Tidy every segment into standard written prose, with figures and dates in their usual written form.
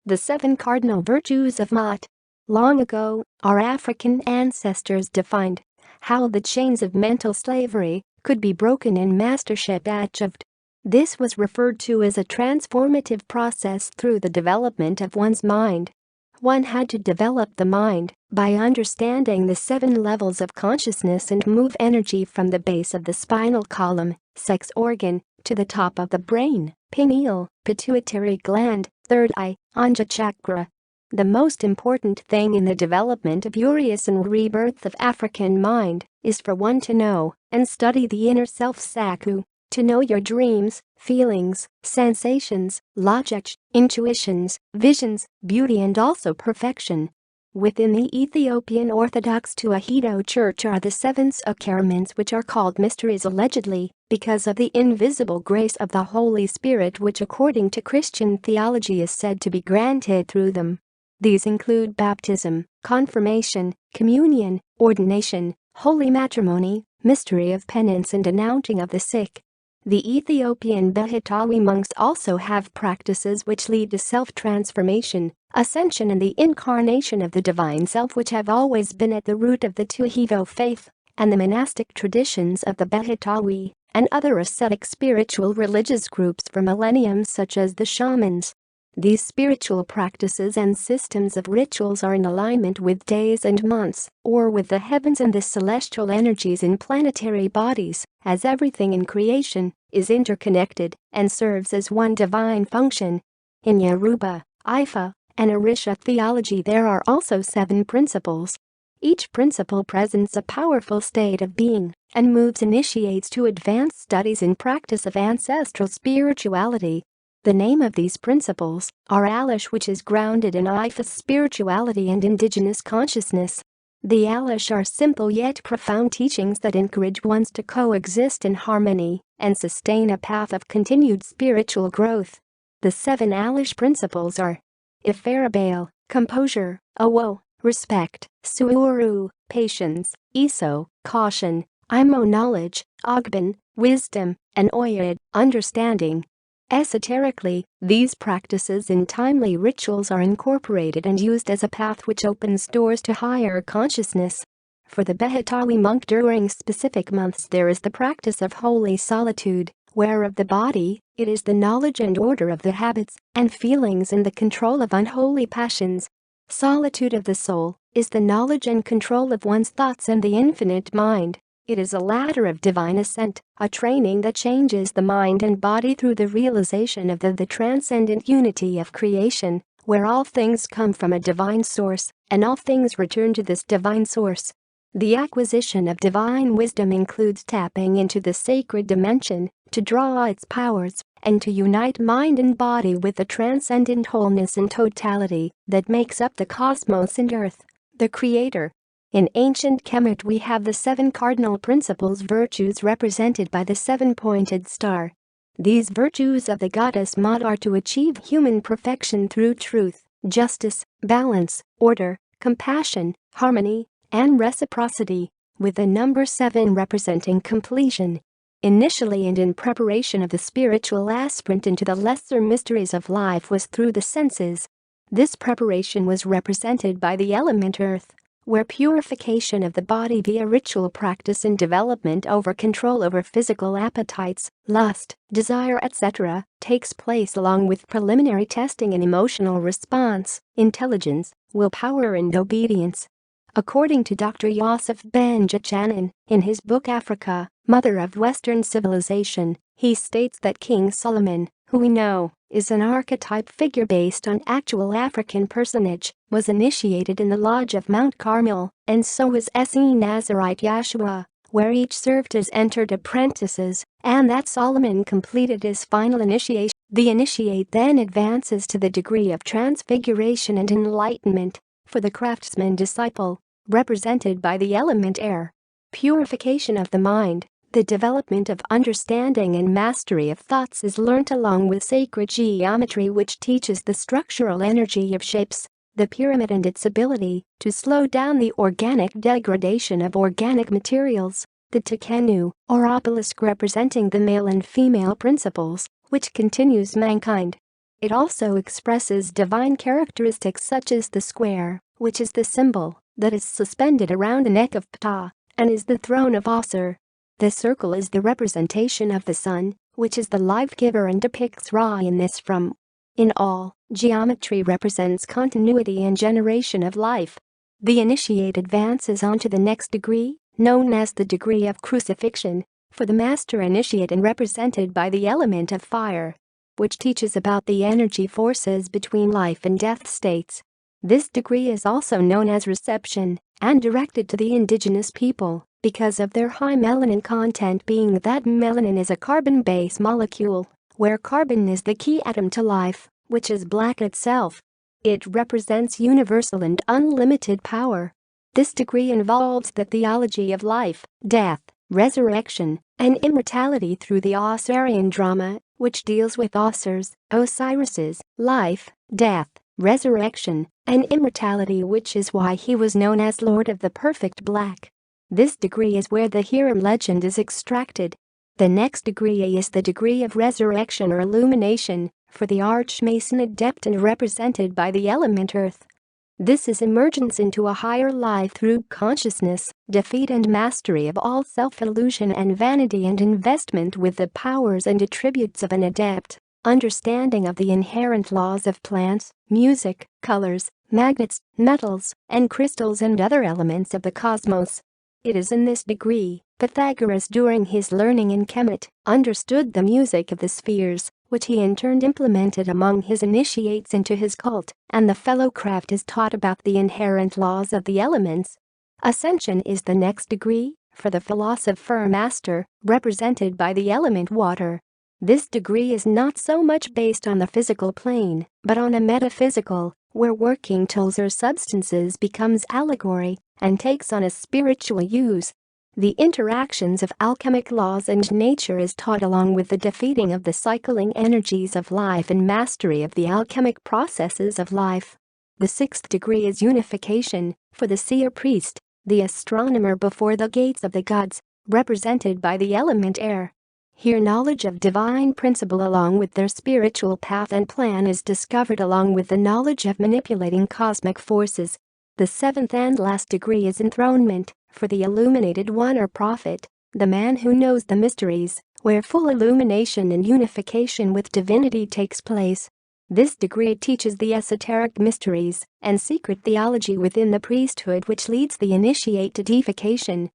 The 7 Cardinal Virtues of Maat. Long ago, our African ancestors defined how the chains of mental slavery could be broken and mastership achieved. This was referred to as a transformative process through the development of one's mind. One had to develop the mind by understanding the 7 levels of consciousness and move energy from the base of the spinal column, sex organ, to the top of the brain, pineal, pituitary gland, third eye, Anja chakra. The most important thing in the development of Urias and rebirth of African mind is for one to know and study the inner self Saku, to know your dreams, feelings, sensations, logic, intuitions, visions, beauty and also perfection. Within the Ethiopian Orthodox Tewahedo Church are the 7 sacraments, which are called mysteries allegedly because of the invisible grace of the Holy Spirit, which according to Christian theology is said to be granted through them. These include baptism, confirmation, communion, ordination, holy matrimony, mystery of penance and anointing of the sick. The Ethiopian Bahitawi monks also have practices which lead to self-transformation, ascension and the incarnation of the divine self, which have always been at the root of the Tewahedo faith and the monastic traditions of the Bahitawi and other ascetic spiritual religious groups for millenniums, such as the shamans. These spiritual practices and systems of rituals are in alignment with days and months, or with the heavens and the celestial energies in planetary bodies, as everything in creation is interconnected and serves as one divine function. In Yoruba, Ifa, and Orisha theology there are also 7 principles. Each principle presents a powerful state of being and moves initiates to advanced studies and practice of ancestral spirituality. The name of these principles are Alish, which is grounded in Ifa's spirituality and indigenous consciousness. The Alish are simple yet profound teachings that encourage ones to coexist in harmony and sustain a path of continued spiritual growth. The 7 Alish principles are Ifarabale, composure, Awo, respect, Suuru, patience, Eso, caution, Imo, knowledge, Ogban, wisdom, and Oyed, understanding. Esoterically, these practices in timely rituals are incorporated and used as a path which opens doors to higher consciousness. For the Bahitawi monk during specific months there is the practice of holy solitude, where of the body, it is the knowledge and order of the habits and feelings and the control of unholy passions. Solitude of the soul is the knowledge and control of one's thoughts and the infinite mind. It is a ladder of divine ascent, a training that changes the mind and body through the realization of the transcendent unity of creation, where all things come from a divine source, and all things return to this divine source. The acquisition of divine wisdom includes tapping into the sacred dimension, to draw its powers, and to unite mind and body with the transcendent wholeness and totality that makes up the cosmos and earth, the creator. In ancient Kemet we have the 7 cardinal principles virtues represented by the 7-pointed star. These virtues of the goddess Maat are to achieve human perfection through truth, justice, balance, order, compassion, harmony, and reciprocity, with the number 7 representing completion. Initially and in preparation of the spiritual aspirant into the lesser mysteries of life was through the senses. This preparation was represented by the element earth, where purification of the body via ritual practice and development over control over physical appetites, lust, desire etc. takes place, along with preliminary testing and emotional response, intelligence, willpower and obedience. According to Dr. Yosef Ben Jachanan, in his book Africa, Mother of Western Civilization, he states that King Solomon, who we know is an archetype figure based on actual African personage, was initiated in the lodge of Mount Carmel, and so was S.E. Nazarite Yahshua, where each served as entered apprentices, and that Solomon completed his final initiation. The initiate then advances to the degree of transfiguration and enlightenment, for the craftsman disciple, represented by the element air. Purification of the mind, the development of understanding and mastery of thoughts is learnt along with sacred geometry, which teaches the structural energy of shapes, the pyramid and its ability to slow down the organic degradation of organic materials, the Tekenu, or obelisk representing the male and female principles, which continues mankind. It also expresses divine characteristics such as the square, which is the symbol that is suspended around the neck of Ptah and is the throne of Asur. The circle is the representation of the sun, which is the life-giver and depicts Ra in this from. In all, geometry represents continuity and generation of life. The initiate advances on to the next degree, known as the degree of crucifixion, for the master initiate and represented by the element of fire, which teaches about the energy forces between life and death states. This degree is also known as reception and directed to the indigenous people because of their high melanin content, being that melanin is a carbon-based molecule, where carbon is the key atom to life, which is black itself. It represents universal and unlimited power. This degree involves the theology of life, death, resurrection, and immortality through the Osirian drama, which deals with Osiris, Osiris's life, death, resurrection, and immortality, which is why he was known as Lord of the Perfect Black. This degree is where the Hiram legend is extracted. The next degree is the degree of resurrection or illumination, for the Archmason adept and represented by the element earth. This is emergence into a higher life through consciousness, defeat and mastery of all self-illusion and vanity, and investment with the powers and attributes of an adept, understanding of the inherent laws of plants, music, colors, magnets, metals, and crystals and other elements of the cosmos. It is in this degree, Pythagoras during his learning in Kemet, understood the music of the spheres, which he in turn implemented among his initiates into his cult, and the fellow craft is taught about the inherent laws of the elements. Ascension is the next degree, for the philosopher master, represented by the element water. This degree is not so much based on the physical plane, but on a metaphysical, where working tools or substances becomes allegory and takes on a spiritual use. The interactions of alchemic laws and nature is taught along with the defeating of the cycling energies of life and mastery of the alchemic processes of life. The sixth degree is unification, for the seer priest, the astronomer before the gates of the gods, represented by the element air. Here knowledge of divine principle along with their spiritual path and plan is discovered, along with the knowledge of manipulating cosmic forces. The seventh and last degree is enthronement, for the illuminated one or prophet, the man who knows the mysteries, where full illumination and unification with divinity takes place. This degree teaches the esoteric mysteries and secret theology within the priesthood, which leads the initiate to deification.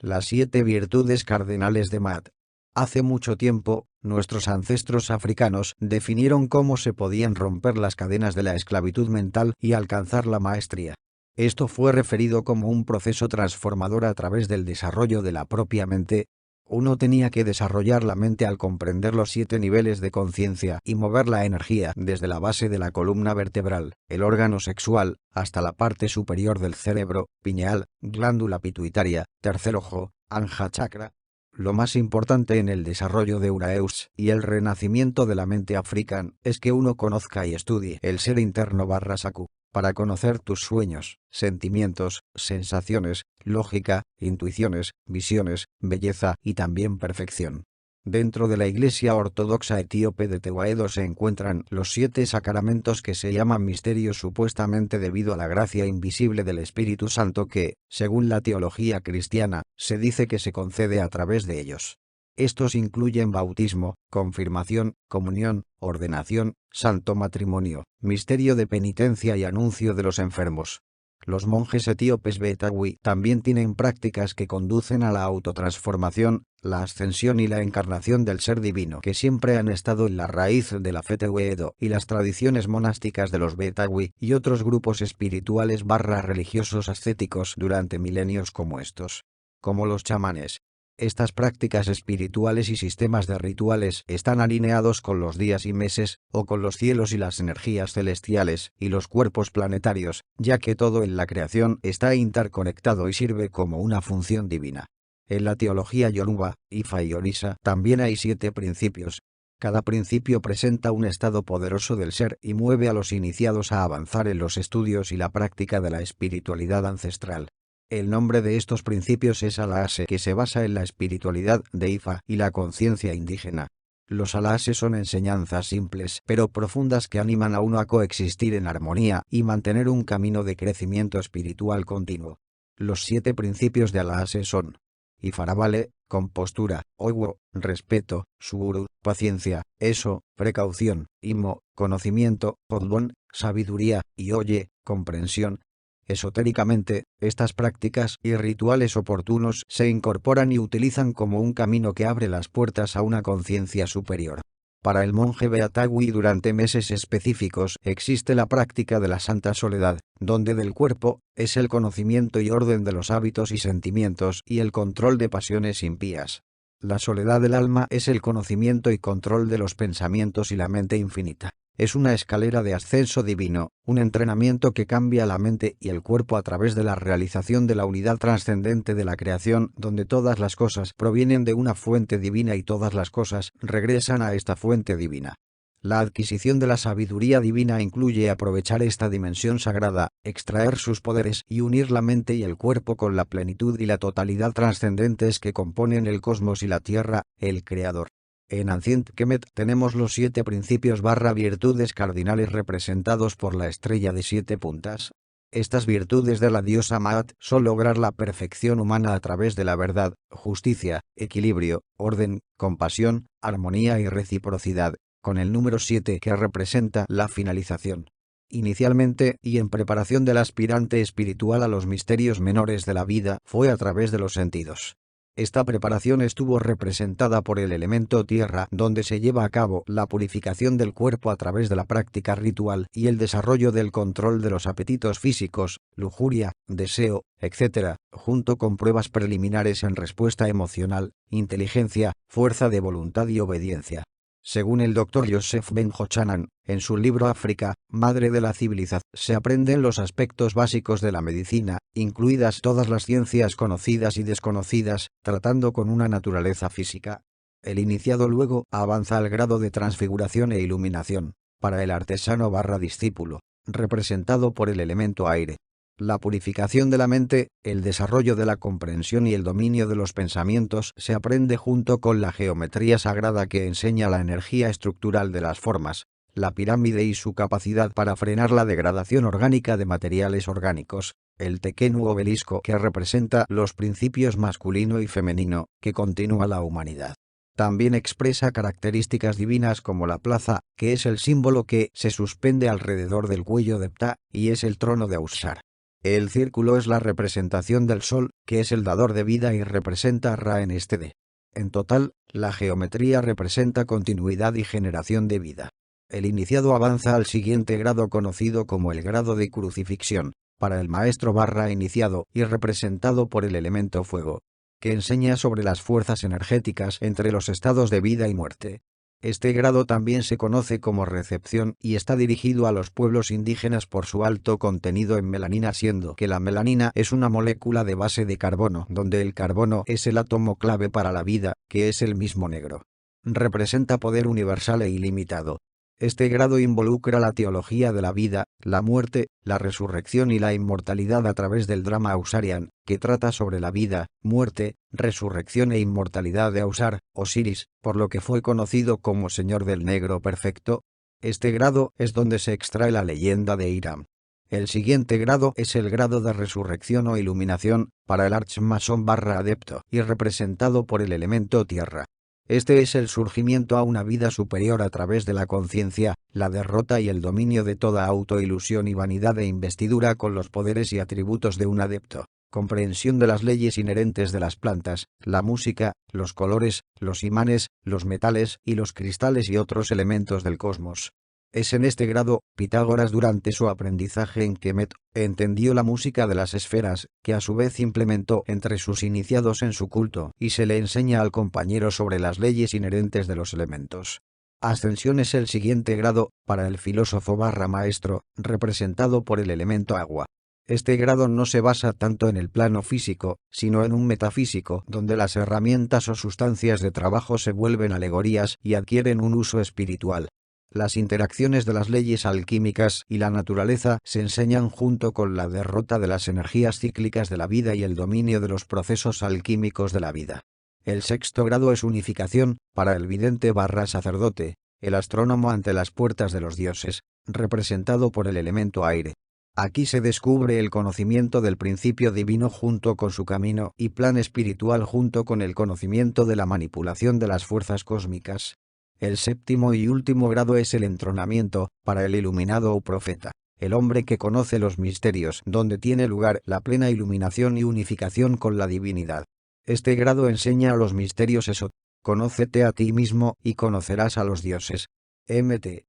Las 7 virtudes cardinales de Maat. Hace mucho tiempo, nuestros ancestros africanos definieron cómo se podían romper las cadenas de la esclavitud mental y alcanzar la maestría. Esto fue referido como un proceso transformador a través del desarrollo de la propia mente. Uno tenía que desarrollar la mente al comprender los 7 niveles de conciencia y mover la energía desde la base de la columna vertebral, el órgano sexual, hasta la parte superior del cerebro, pineal, glándula pituitaria, tercer ojo, anja chakra. Lo más importante en el desarrollo de Uraeus y el renacimiento de la mente africana es que uno conozca y estudie el ser interno / Saku, para conocer tus sueños, sentimientos, sensaciones, lógica, intuiciones, visiones, belleza y también perfección. Dentro de la Iglesia Ortodoxa Etíope de Tewahedo se encuentran los 7 sacramentos que se llaman misterios, supuestamente debido a la gracia invisible del Espíritu Santo que, según la teología cristiana, se dice que se concede a través de ellos. Estos incluyen bautismo, confirmación, comunión, ordenación, santo matrimonio, misterio de penitencia y anuncio de los enfermos. Los monjes etíopes Betawi también tienen prácticas que conducen a la autotransformación, la ascensión y la encarnación del ser divino, que siempre han estado en la raíz de la fe Tewahedo y las tradiciones monásticas de los Betawi y otros grupos espirituales / religiosos ascéticos durante milenios como estos. Como los chamanes. Estas prácticas espirituales y sistemas de rituales están alineados con los días y meses, o con los cielos y las energías celestiales y los cuerpos planetarios, ya que todo en la creación está interconectado y sirve como una función divina. En la teología Yoruba, Ifa y Orisa también hay 7 principios. Cada principio presenta un estado poderoso del ser y mueve a los iniciados a avanzar en los estudios y la práctica de la espiritualidad ancestral. El nombre de estos principios es Alaase, que se basa en la espiritualidad de Ifa y la conciencia indígena. Los Alaase son enseñanzas simples pero profundas que animan a uno a coexistir en armonía y mantener un camino de crecimiento espiritual continuo. Los 7 principios de Alaase son Ifarabale, compostura, Oiwo, respeto, Suguru, paciencia, Eso, precaución, Imo, conocimiento, Podbon, sabiduría, y Oye, comprensión. Esotéricamente, estas prácticas y rituales oportunos se incorporan y utilizan como un camino que abre las puertas a una conciencia superior. Para el monje Beatagui durante meses específicos existe la práctica de la santa soledad, donde del cuerpo es el conocimiento y orden de los hábitos y sentimientos y el control de pasiones impías. La soledad del alma es el conocimiento y control de los pensamientos y la mente infinita. Es una escalera de ascenso divino, un entrenamiento que cambia la mente y el cuerpo a través de la realización de la unidad trascendente de la creación, donde todas las cosas provienen de una fuente divina y todas las cosas regresan a esta fuente divina. La adquisición de la sabiduría divina incluye aprovechar esta dimensión sagrada, extraer sus poderes y unir la mente y el cuerpo con la plenitud y la totalidad trascendentes que componen el cosmos y la tierra, el Creador. En Ancient Kemet tenemos los 7 principios / virtudes cardinales representados por la estrella de 7 puntas. Estas virtudes de la diosa Maat son lograr la perfección humana a través de la verdad, justicia, equilibrio, orden, compasión, armonía y reciprocidad, con el número 7 que representa la finalización. Inicialmente, y en preparación del aspirante espiritual a los misterios menores de la vida, fue a través de los sentidos. Esta preparación estuvo representada por el elemento tierra, donde se lleva a cabo la purificación del cuerpo a través de la práctica ritual y el desarrollo del control de los apetitos físicos, lujuria, deseo, etc., junto con pruebas preliminares en respuesta emocional, inteligencia, fuerza de voluntad y obediencia. Según el Dr. Joseph Ben Hochanan, en su libro África, Madre de la Civilización, se aprenden los aspectos básicos de la medicina, incluidas todas las ciencias conocidas y desconocidas, tratando con una naturaleza física. El iniciado luego avanza al grado de transfiguración e iluminación, para el artesano / discípulo, representado por el elemento aire. La purificación de la mente, el desarrollo de la comprensión y el dominio de los pensamientos se aprende junto con la geometría sagrada que enseña la energía estructural de las formas, la pirámide y su capacidad para frenar la degradación orgánica de materiales orgánicos, el tequenu obelisco que representa los principios masculino y femenino, que continúa la humanidad. También expresa características divinas como la plaza, que es el símbolo que se suspende alrededor del cuello de Ptah, y es el trono de Aushar. El círculo es la representación del Sol, que es el dador de vida y representa a Ra en este D. En total, la geometría representa continuidad y generación de vida. El iniciado avanza al siguiente grado conocido como el grado de crucifixión, para el maestro / iniciado y representado por el elemento fuego, que enseña sobre las fuerzas energéticas entre los estados de vida y muerte. Este grado también se conoce como recepción y está dirigido a los pueblos indígenas por su alto contenido en melanina, siendo que la melanina es una molécula de base de carbono, donde el carbono es el átomo clave para la vida, que es el mismo negro. Representa poder universal e ilimitado. Este grado involucra la teología de la vida, la muerte, la resurrección y la inmortalidad a través del drama Ausarian, que trata sobre la vida, muerte, resurrección e inmortalidad de Ausar, Osiris, por lo que fue conocido como Señor del Negro Perfecto. Este grado es donde se extrae la leyenda de Hiram. El siguiente grado es el grado de resurrección o iluminación, para el archmasón / adepto, y representado por el elemento tierra. Este es el surgimiento a una vida superior a través de la conciencia, la derrota y el dominio de toda autoilusión y vanidad de investidura con los poderes y atributos de un adepto, comprensión de las leyes inherentes de las plantas, la música, los colores, los imanes, los metales y los cristales y otros elementos del cosmos. Es en este grado, Pitágoras durante su aprendizaje en Kemet, entendió la música de las esferas, que a su vez implementó entre sus iniciados en su culto, y se le enseña al compañero sobre las leyes inherentes de los elementos. Ascensión es el siguiente grado, para el filósofo / maestro, representado por el elemento agua. Este grado no se basa tanto en el plano físico, sino en un metafísico, donde las herramientas o sustancias de trabajo se vuelven alegorías y adquieren un uso espiritual. Las interacciones de las leyes alquímicas y la naturaleza se enseñan junto con la derrota de las energías cíclicas de la vida y el dominio de los procesos alquímicos de la vida. El sexto grado es unificación, para el vidente / sacerdote, el astrónomo ante las puertas de los dioses, representado por el elemento aire. Aquí se descubre el conocimiento del principio divino junto con su camino y plan espiritual junto con el conocimiento de la manipulación de las fuerzas cósmicas. El séptimo y último grado es el entronamiento, para el iluminado o profeta, el hombre que conoce los misterios, donde tiene lugar la plena iluminación y unificación con la divinidad. Este grado enseña a los misterios eso. Conócete a ti mismo y conocerás a los dioses. Mt.